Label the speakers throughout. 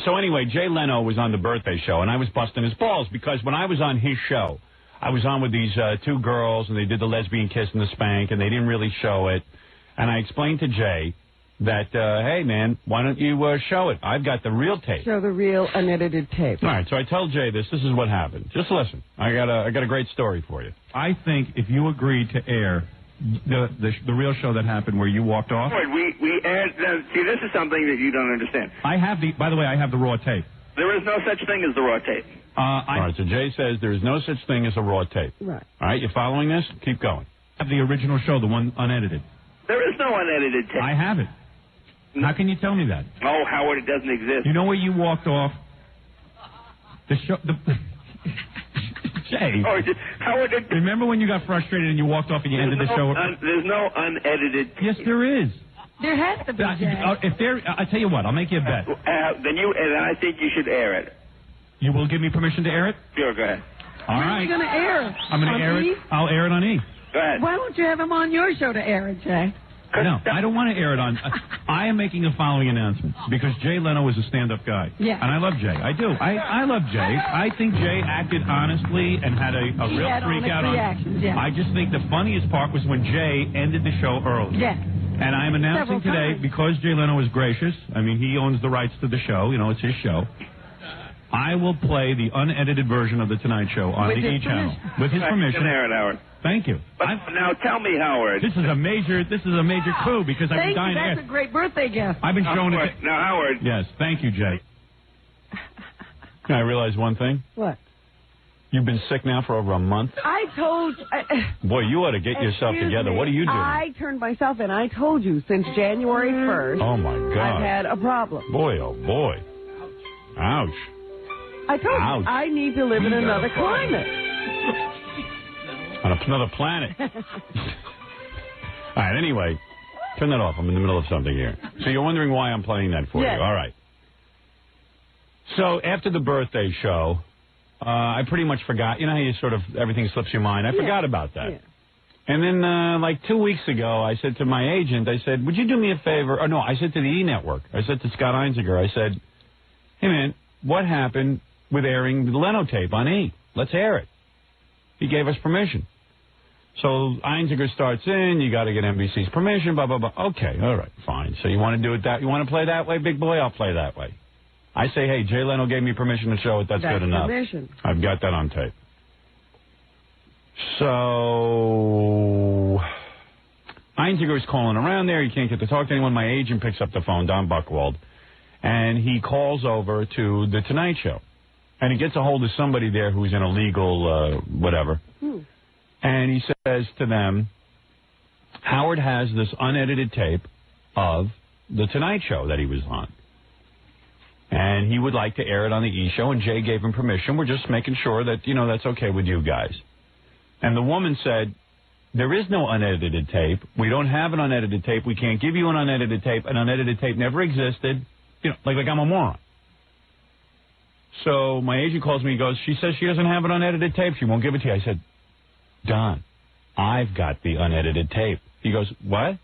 Speaker 1: So anyway, Jay Leno was on the birthday show, and I was busting his balls because when I was on his show, I was on with these two girls, and they did the lesbian kiss and the spank, and they didn't really show it. And I explained to Jay that, hey, man, why don't you show it? I've got the real tape.
Speaker 2: Show the real unedited tape.
Speaker 1: All right, so I tell Jay this. This is what happened. Just listen. I got a great story for you. I think if you agreed to air the real show that happened where you walked off.
Speaker 3: We aired. See, this is something that you don't understand.
Speaker 1: By the way, I have the raw tape.
Speaker 3: There is no such thing as the raw tape.
Speaker 1: All right, so Jay says there is no such thing as a raw tape.
Speaker 2: Right.
Speaker 1: All right, you following this? Keep going. I have the original show, the one unedited.
Speaker 3: There is no unedited tape.
Speaker 1: I have it. How can you tell me that?
Speaker 3: Oh, Howard, it doesn't exist.
Speaker 1: You know where you walked off? The show... Jay.
Speaker 3: Oh, Howard,
Speaker 1: remember when you got frustrated and you walked off and you ended the show?
Speaker 3: There's no unedited tape.
Speaker 1: Yes, there is.
Speaker 2: There has to be, Jay.
Speaker 1: I tell you what, I'll make you a bet.
Speaker 3: Then I think you should air it.
Speaker 1: You will give me permission to air it?
Speaker 3: Sure, go ahead.
Speaker 1: All right.
Speaker 2: Are you going to air it?
Speaker 1: I'm going to air it. I'll air it on E.
Speaker 3: Go ahead.
Speaker 2: Why don't you have him on your show to air it, Jay?
Speaker 1: No, I don't want to air it on. I am making the following announcement because Jay Leno is a stand-up guy.
Speaker 2: Yeah.
Speaker 1: And I love Jay. I do. I love Jay. I think Jay acted honestly and had a real freak out on.
Speaker 2: Yeah.
Speaker 1: I just think the funniest part was when Jay ended the show early.
Speaker 2: Yeah.
Speaker 1: And I'm announcing today, because Jay Leno is gracious, I mean, he owns the rights to the show. You know, it's his show. I will play the unedited version of The Tonight Show on the E! channel. With his permission.
Speaker 3: Air it, Howard.
Speaker 1: Thank you.
Speaker 3: But now tell me, Howard.
Speaker 1: This is a major coup because I've been dying to ask.
Speaker 2: That's a great birthday gift.
Speaker 1: I've been showing it.
Speaker 3: Now, Howard.
Speaker 1: Yes, thank you, Jay. Can I realize one thing?
Speaker 2: What?
Speaker 1: You've been sick now for over a month.
Speaker 2: I told...
Speaker 1: Boy, you ought to get yourself together. What are you doing?
Speaker 2: I turned myself in. I told you since January 1st.
Speaker 1: Oh, my God.
Speaker 2: I've had a problem.
Speaker 1: Boy, oh, boy. Ouch.
Speaker 2: I told you, I need to live in another climate.
Speaker 1: On another planet. All right, anyway, turn that off. I'm in the middle of something here. So you're wondering why I'm playing that for you. All right. So after the birthday show, I pretty much forgot. You know how you sort of, everything slips your mind? I forgot about that. Yeah. And then, like 2 weeks ago, I said to my agent, I said, would you do me a favor? Or no, I said to the E! Network. I said to Scott Einziger, I said, hey, man, what happened with airing the Leno tape on E! Let's air it. He gave us permission. So Einziger starts in, you got to get NBC's permission, blah, blah, blah. Okay, all right, fine. So you want to do it that, you want to play that way, big boy? I'll play that way. I say, hey, Jay Leno gave me permission to show it. That's good enough.
Speaker 2: Permission.
Speaker 1: I've got that on tape. So Einziger's calling around there. He can't get to talk to anyone. My agent picks up the phone, Don Buchwald, and he calls over to The Tonight Show. And he gets a hold of somebody there who's in a legal whatever. And he says to them, Howard has this unedited tape of The Tonight Show that he was on. And he would like to air it on the E! Show, and Jay gave him permission. We're just making sure that, you know, that's okay with you guys. And the woman said, there is no unedited tape. We don't have an unedited tape. We can't give you an unedited tape. An unedited tape never existed. You know, like I'm a moron. So my agent calls me. He goes, she says she doesn't have an unedited tape. She won't give it to you. I said, Don, I've got the unedited tape. He goes, what?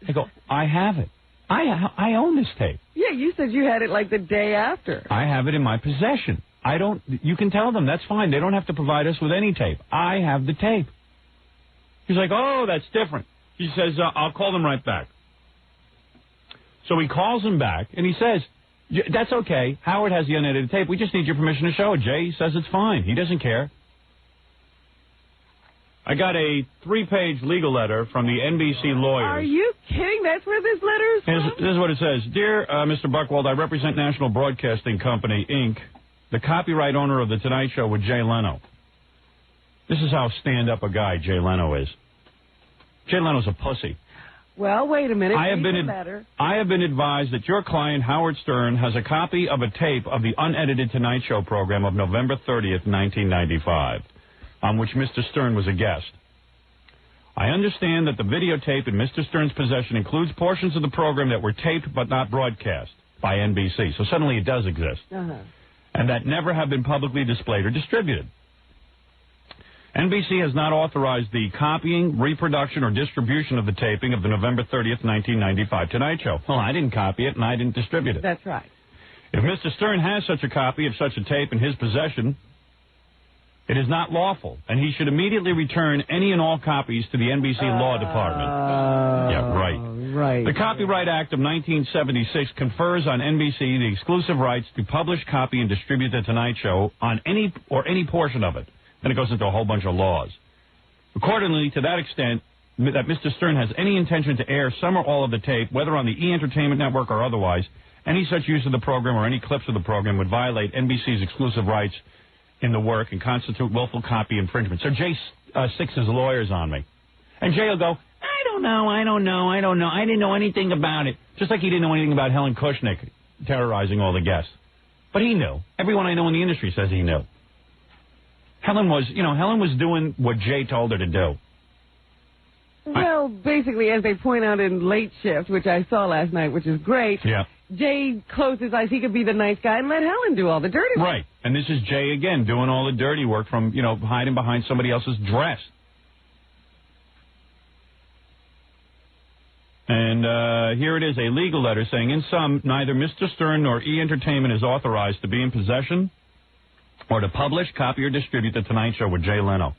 Speaker 1: I go, I have it. I own this tape.
Speaker 2: Yeah, you said you had it like the day after.
Speaker 1: I have it in my possession. You can tell them, that's fine. They don't have to provide us with any tape. I have the tape. He's like, oh, that's different. He says, I'll call them right back. So he calls him back, and he says, that's okay. Howard has the unedited tape. We just need your permission to show it. Jay says it's fine. He doesn't care. I got a 3-page legal letter from the NBC lawyers.
Speaker 2: Are you kidding? That's where this letter is from?
Speaker 1: This is what it says. Dear Mr. Buchwald, I represent National Broadcasting Company, Inc., the copyright owner of The Tonight Show with Jay Leno. This is how stand-up a guy Jay Leno is. Jay Leno's a pussy.
Speaker 2: Well, wait a minute.
Speaker 1: I have been advised that your client, Howard Stern, has a copy of a tape of the unedited Tonight Show program of November 30th, 1995. On which Mr. Stern was a guest. I understand that the videotape in Mr. Stern's possession includes portions of the program that were taped but not broadcast by NBC. So suddenly it does exist. And that never have been publicly displayed or distributed. NBC has not authorized the copying, reproduction, or distribution of the taping of the November 30th, 1995 Tonight Show. Well, I didn't copy it and I didn't distribute it.
Speaker 2: That's right.
Speaker 1: If Mr. Stern has such a copy of such a tape in his possession, it is not lawful, and he should immediately return any and all copies to the NBC Law Department. Yeah, right.
Speaker 2: Right.
Speaker 1: The Copyright Act of 1976 confers on NBC the exclusive rights to publish, copy, and distribute The Tonight Show on any portion of it. Then it goes into a whole bunch of laws. Accordingly, to that extent, that Mr. Stern has any intention to air some or all of the tape, whether on the E! Entertainment Network or otherwise, any such use of the program or any clips of the program would violate NBC's exclusive rights in the work and constitute willful copy infringement. So Jay sticks his lawyers on me. And Jay will go, I don't know. I didn't know anything about it. Just like he didn't know anything about Helen Kushnick terrorizing all the guests. But he knew. Everyone I know in the industry says he knew. Helen was doing what Jay told her to do.
Speaker 2: Well, basically, as they point out in Late Shift, which I saw last night, which is great,
Speaker 1: yeah.
Speaker 2: Jay closed his eyes. He could be the nice guy and let Helen do all the dirty work.
Speaker 1: Right. And this is Jay again doing all the dirty work from, hiding behind somebody else's dress. And here it is, a legal letter saying, in sum, neither Mr. Stern nor E! Entertainment is authorized to be in possession or to publish, copy, or distribute The Tonight Show with Jay Leno.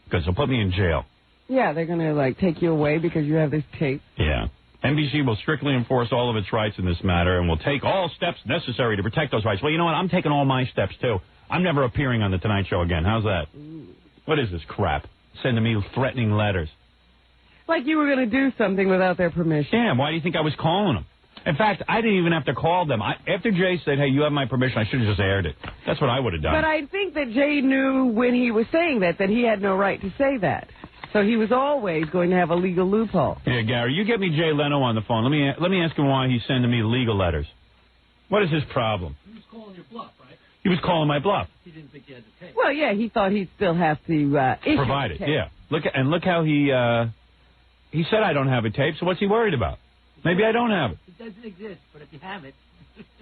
Speaker 1: Because they'll put me in jail.
Speaker 2: Yeah, they're going to, take you away because you have this tape.
Speaker 1: Yeah. NBC will strictly enforce all of its rights in this matter and will take all steps necessary to protect those rights. Well, you know what? I'm taking all my steps, too. I'm never appearing on The Tonight Show again. How's that? What is this crap? Sending me threatening letters.
Speaker 2: Like you were going to do something without their permission.
Speaker 1: Yeah, why do you think I was calling them? In fact, I didn't even have to call them. After Jay said, hey, you have my permission, I should have just aired it. That's what I would have done.
Speaker 2: But I think that Jay knew when he was saying that he had no right to say that. So he was always going to have a legal loophole.
Speaker 1: Yeah, Gary, you get me Jay Leno on the phone. Let me ask him why he's sending me legal letters. What is his problem?
Speaker 4: He was calling your bluff, right?
Speaker 1: He was calling my bluff.
Speaker 4: He didn't think you had the tape.
Speaker 2: Well, yeah, he thought he'd still have to issue
Speaker 1: provide it.
Speaker 2: tape.
Speaker 1: Yeah. Look how he said I don't have a tape. So what's he worried about? Maybe I don't have it.
Speaker 4: It doesn't exist, but if you have it.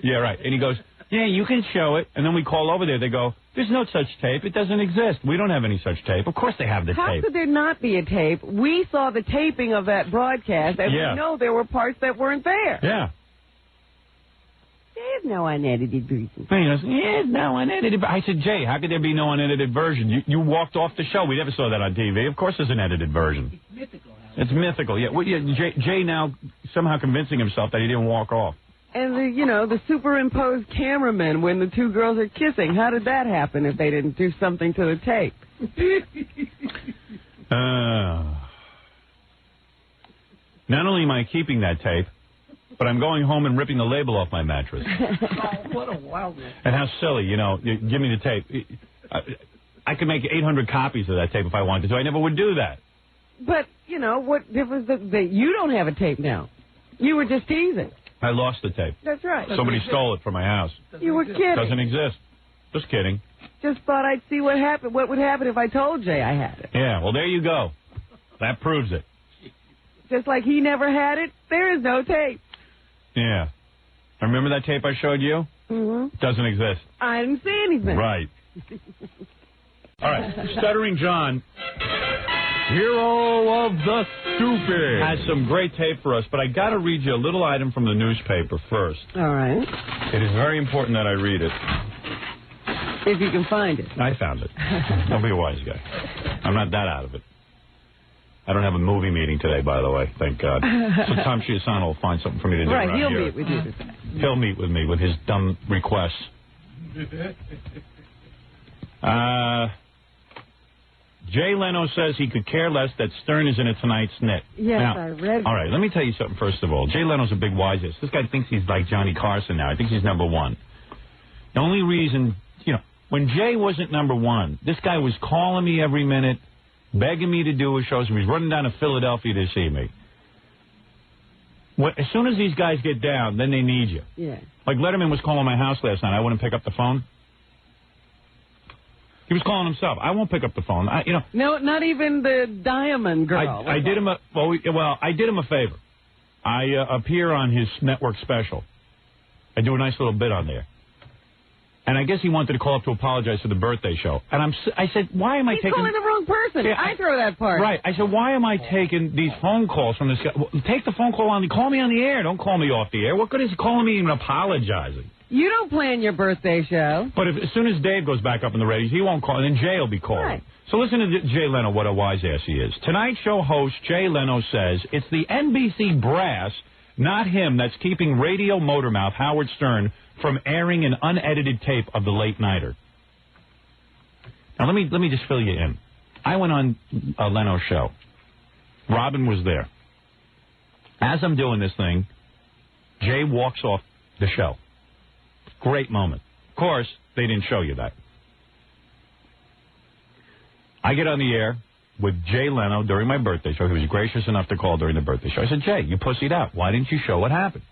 Speaker 1: Yeah, right. And he goes, yeah, you can show it. And then we call over there. They go, there's no such tape. It doesn't exist. We don't have any such tape. Of course they have the tape.
Speaker 2: How could there not be a tape? We saw the taping of that broadcast, and we know there were parts that weren't there.
Speaker 1: Yeah.
Speaker 2: There's no unedited version.
Speaker 1: He goes, yeah, no unedited. I said, Jay, how could there be no unedited version? You walked off the show. We never saw that on TV. Of course there's an edited version.
Speaker 4: It's mythical, Howard.
Speaker 1: It's mythical, yeah. Well, yeah, Jay now somehow convincing himself that he didn't walk off.
Speaker 2: And the superimposed cameraman when the two girls are kissing. How did that happen if they didn't do something to the tape?
Speaker 1: Not only am I keeping that tape, but I'm going home and ripping the label off my mattress.
Speaker 4: Oh, what a wild one.
Speaker 1: And how silly, you give me the tape. I could make 800 copies of that tape if I wanted to. I never would do that.
Speaker 2: But, what difference that you don't have a tape now? You were just teasing.
Speaker 1: I lost the tape.
Speaker 2: That's right.
Speaker 1: Somebody stole it from my house.
Speaker 2: You were kidding.
Speaker 1: Doesn't exist. Just kidding.
Speaker 2: Just thought I'd see what happened. What would happen if I told Jay I had it?
Speaker 1: Yeah, well, there you go. That proves it.
Speaker 2: Just like he never had it, there is no tape.
Speaker 1: Yeah. Remember that tape I showed you?
Speaker 2: Mm-hmm.
Speaker 1: Doesn't exist.
Speaker 2: I didn't see anything.
Speaker 1: Right. All right. Stuttering John, hero of the stupid, has some great tape for us, but I got to read you a little item from the newspaper first.
Speaker 2: All right.
Speaker 1: It is very important that I read it.
Speaker 2: If you can find it.
Speaker 1: I found it. Don't be a wise guy. I'm not that out of it. I don't have a movie meeting today, by the way, thank God. So Tom Chiasano will find something for me to do
Speaker 2: right,
Speaker 1: around
Speaker 2: he'll
Speaker 1: here.
Speaker 2: meet with you today.
Speaker 1: He'll meet with me with his dumb requests. Jay Leno says he could care less that Stern is in it tonight's Snit.
Speaker 2: Yes,
Speaker 1: now,
Speaker 2: I read that.
Speaker 1: All right, let me tell you something first of all. Jay Leno's a big wise ass. This guy thinks he's like Johnny Carson now. I think he's number one. The only reason, when Jay wasn't number one, this guy was calling me every minute, begging me to do his shows. He was running down to Philadelphia to see me. As soon as these guys get down, then they need you.
Speaker 2: Yeah.
Speaker 1: Like Letterman was calling my house last night. I wouldn't pick up the phone. He was calling himself. I won't pick up the phone.
Speaker 2: No, not even the Diamond Girl.
Speaker 1: I did him I did him a favor. I appear on his network special. I do a nice little bit on there. And I guess he wanted to call up to apologize for the birthday show. And I said, why am I taking...
Speaker 2: He's calling the wrong person.
Speaker 1: Yeah,
Speaker 2: I throw that part.
Speaker 1: Right. I said, why am I taking these phone calls from this guy? Well, take the phone call on. Call me on the air. Don't call me off the air. What good is he calling me and apologizing?
Speaker 2: You don't plan your birthday show.
Speaker 1: But as soon as Dave goes back up in the ratings, he won't call, and then Jay will be calling.
Speaker 2: Right.
Speaker 1: So listen to Jay Leno, what a wise ass he is. Tonight Show host Jay Leno says it's the NBC brass, not him, that's keeping radio motormouth Howard Stern from airing an unedited tape of the late nighter. Now let me just fill you in. I went on a Leno show. Robin was there. As I'm doing this thing, Jay walks off the show. Great moment. Of course, they didn't show you that. I get on the air with Jay Leno during my birthday show. He was gracious enough to call during the birthday show. I said, Jay, you pussied out. Why didn't you show what happened?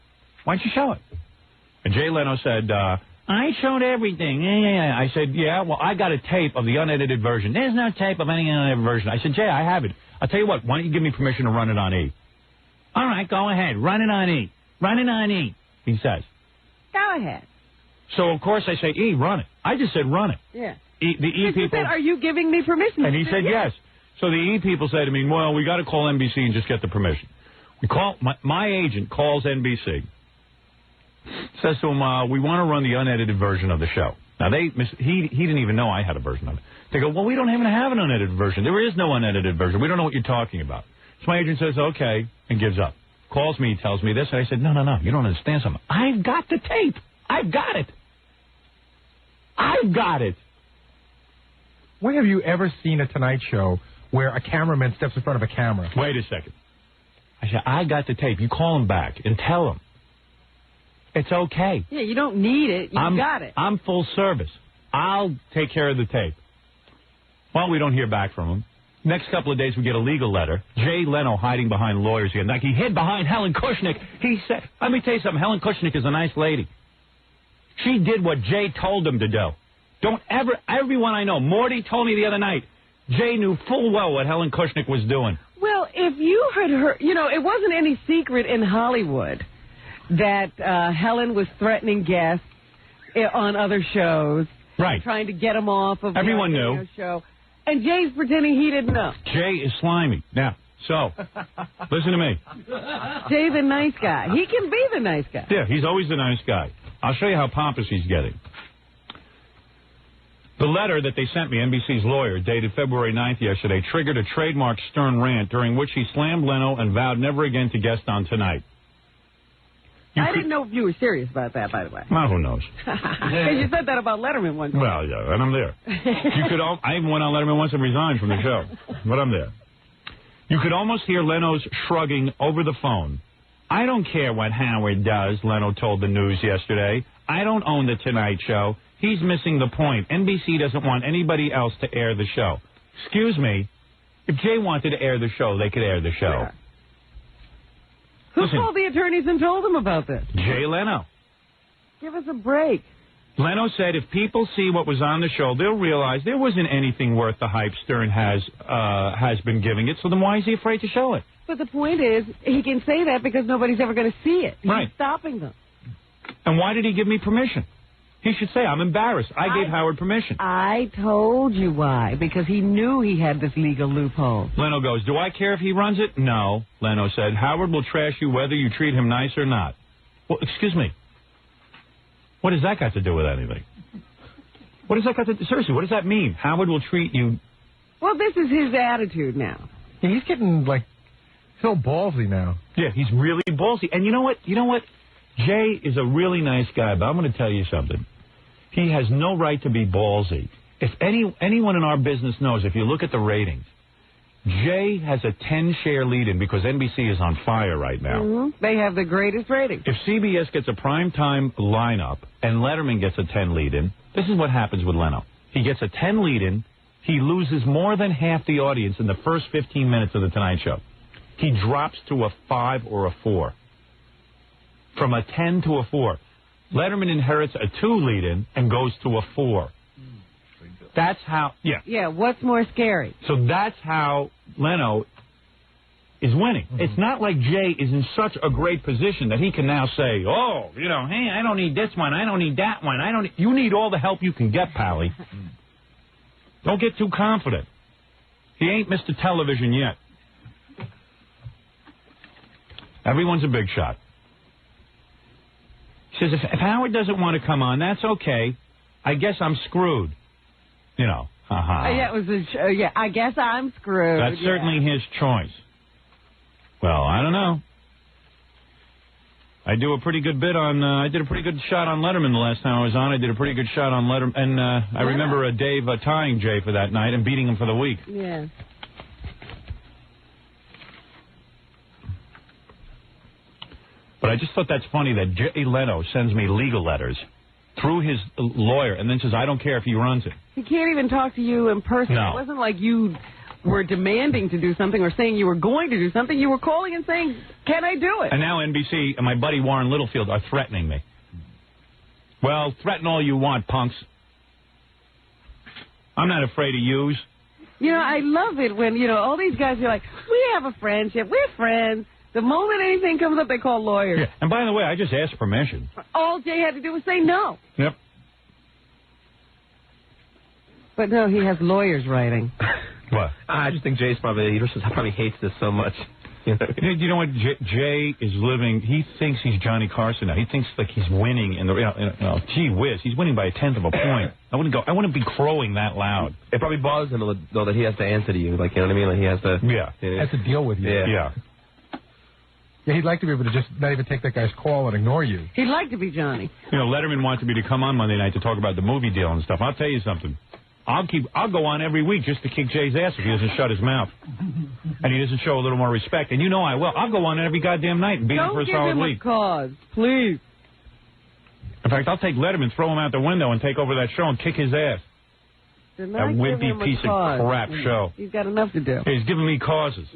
Speaker 1: Why didn't you show it? And Jay Leno said, I showed everything. Yeah. I said, yeah, well, I got a tape of the unedited version. There's no tape of any unedited version. I said, Jay, I have it. I'll tell you what, why don't you give me permission to run it on E? All right, go ahead. Run it on E. Run it on E, he says.
Speaker 2: Go ahead.
Speaker 1: So, of course, I say, E, run it. I just said run it.
Speaker 2: Yeah.
Speaker 1: The E people
Speaker 2: said, are you giving me permission?
Speaker 1: And he said yes. So the E people say to me, well, we got to call NBC and just get the permission. We call my agent calls NBC, says to him, we want to run the unedited version of the show. Now he didn't even know I had a version of it. They go, well, we don't even have an unedited version. There is no unedited version. We don't know what you're talking about. So my agent says, okay, and gives up. Calls me, tells me this, and I said, no, you don't understand something. I've got the tape. I've got it. I've got it.
Speaker 5: When have you ever seen a Tonight Show where a cameraman steps in front of a camera?
Speaker 1: Wait a second. I said, I got the tape. You call him back and tell him. It's okay.
Speaker 2: Yeah, you don't need it. You got it.
Speaker 1: I'm full service. I'll take care of the tape. Well, we don't hear back from him. Next couple of days, we get a legal letter. Jay Leno hiding behind lawyers again. Like he hid behind Helen Kushnick. He said, let me tell you something. Helen Kushnick is a nice lady. She did what Jay told him to do. Don't ever, everyone I know, Morty told me the other night, Jay knew full well what Helen Kushnick was doing.
Speaker 2: Well, if you had heard, it wasn't any secret in Hollywood that Helen was threatening guests on other shows.
Speaker 1: Right.
Speaker 2: Trying to get them off of
Speaker 1: everyone
Speaker 2: the
Speaker 1: knew.
Speaker 2: Show. And Jay's pretending he didn't know.
Speaker 1: Jay is slimy. Now, so, listen to me.
Speaker 2: Jay's a nice guy. He can be the nice guy.
Speaker 1: Yeah, he's always the nice guy. I'll show you how pompous he's getting. The letter that they sent me, NBC's lawyer, dated February 9th yesterday, triggered a trademark Stern rant during which he slammed Leno and vowed never again to guest on Tonight.
Speaker 2: I didn't know if you were serious about that, by the way.
Speaker 1: Well, who knows?
Speaker 2: Because you said that about Letterman once.
Speaker 1: Well, yeah, and I'm there. I even went on Letterman once and resigned from the show, but I'm there. You could almost hear Leno's shrugging over the phone. I don't care what Howard does, Leno told the news yesterday. I don't own the Tonight Show. He's missing the point. NBC doesn't want anybody else to air the show. Excuse me. If Jay wanted to air the show, they could air the show.
Speaker 2: Yeah. Who called the attorneys and told them about this?
Speaker 1: Jay Leno.
Speaker 2: Give us a break.
Speaker 1: Leno said if people see what was on the show, they'll realize there wasn't anything worth the hype Stern has been giving it, so then why is he afraid to show it?
Speaker 2: But the point is, he can say that because nobody's ever going to see it. He's stopping them.
Speaker 1: And why did he give me permission? He should say, I'm embarrassed. I gave Howard permission.
Speaker 2: I told you why. Because he knew he had this legal loophole.
Speaker 1: Leno goes, do I care if he runs it? No, Leno said. Howard will trash you whether you treat him nice or not. Well, excuse me. What does that got to do with anything? What does that got to do? Seriously, what does that mean? Howard will treat you...
Speaker 2: Well, this is his attitude now.
Speaker 5: Yeah, he's getting, so ballsy now.
Speaker 1: Yeah, he's really ballsy. And you know what? Jay is a really nice guy, but I'm going to tell you something. He has no right to be ballsy. If anyone in our business knows, if you look at the ratings, Jay has a 10-share lead-in because NBC is on fire right now.
Speaker 2: Mm-hmm. They have the greatest ratings.
Speaker 1: If CBS gets a primetime lineup and Letterman gets a 10 lead-in, this is what happens with Leno. He gets a 10 lead-in. He loses more than half the audience in the first 15 minutes of The Tonight Show. He drops to a 5 or a 4. From a 10 to a 4. Letterman inherits a 2 lead-in and goes to a 4. That's how,
Speaker 2: Yeah, what's more scary?
Speaker 1: So that's how Leno is winning. Mm-hmm. It's not like Jay is in such a great position that he can now say, hey, I don't need this one, I don't need that one, you need all the help you can get, Pally. Don't get too confident. He ain't Mr. Television yet. Everyone's a big shot. He says, if Howard doesn't want to come on, that's okay. I guess I'm screwed. You know.
Speaker 2: Yeah, it was yeah, I guess I'm screwed.
Speaker 1: That's certainly his choice. Well, I don't know. I do a pretty good bit on. I did a pretty good shot on Letterman the last time I was on. I did a pretty good shot on Letterman, and I remember Dave tying Jay for that night and beating him for the week.
Speaker 2: Yeah.
Speaker 1: But I just thought that's funny that Jay Leno sends me legal letters through his lawyer and then says, I don't care if he runs it.
Speaker 2: He can't even talk to you in person.
Speaker 1: No.
Speaker 2: It wasn't like you were demanding to do something or saying you were going to do something. You were calling and saying, can I do it?
Speaker 1: And now NBC and my buddy Warren Littlefield are threatening me. Well, threaten all you want, punks. I'm not afraid of yous.
Speaker 2: You know, I love it when, you know, all these guys are like, we have a friendship. We're friends. The moment anything comes up, they call lawyers.
Speaker 1: Yeah. And by the way, I just asked permission.
Speaker 2: All Jay had to do was say no.
Speaker 1: Yep.
Speaker 2: But no, he has lawyers writing.
Speaker 6: What? I just think Jay's probably hates this so much.
Speaker 1: You know what? Jay is living. He thinks he's Johnny Carson now. He thinks like he's winning in the. Gee whiz, he's winning by a tenth of a point. I wouldn't be crowing that loud.
Speaker 6: It probably bothers him though that he has to answer to you. Like, you know what I mean? Like he has to.
Speaker 1: Yeah.
Speaker 5: Has to deal with you.
Speaker 1: Yeah.
Speaker 5: Yeah, he'd like to be able to just not even take that guy's call and ignore you.
Speaker 2: He'd like to be Johnny.
Speaker 1: You know, Letterman wanted me to come on Monday night to talk about the movie deal and stuff. I'll tell you something. I'll go on every week just to kick Jay's ass if he doesn't shut his mouth. And he doesn't show a little more respect. And you know I will. I'll go on every goddamn night and beat him for a solid week.
Speaker 2: Don't give him a cause, please.
Speaker 1: In fact, I'll take Letterman, throw him out the window, and take over that show and kick his ass. That wimpy piece of crap show.
Speaker 2: He's got enough to do.
Speaker 1: He's giving me causes.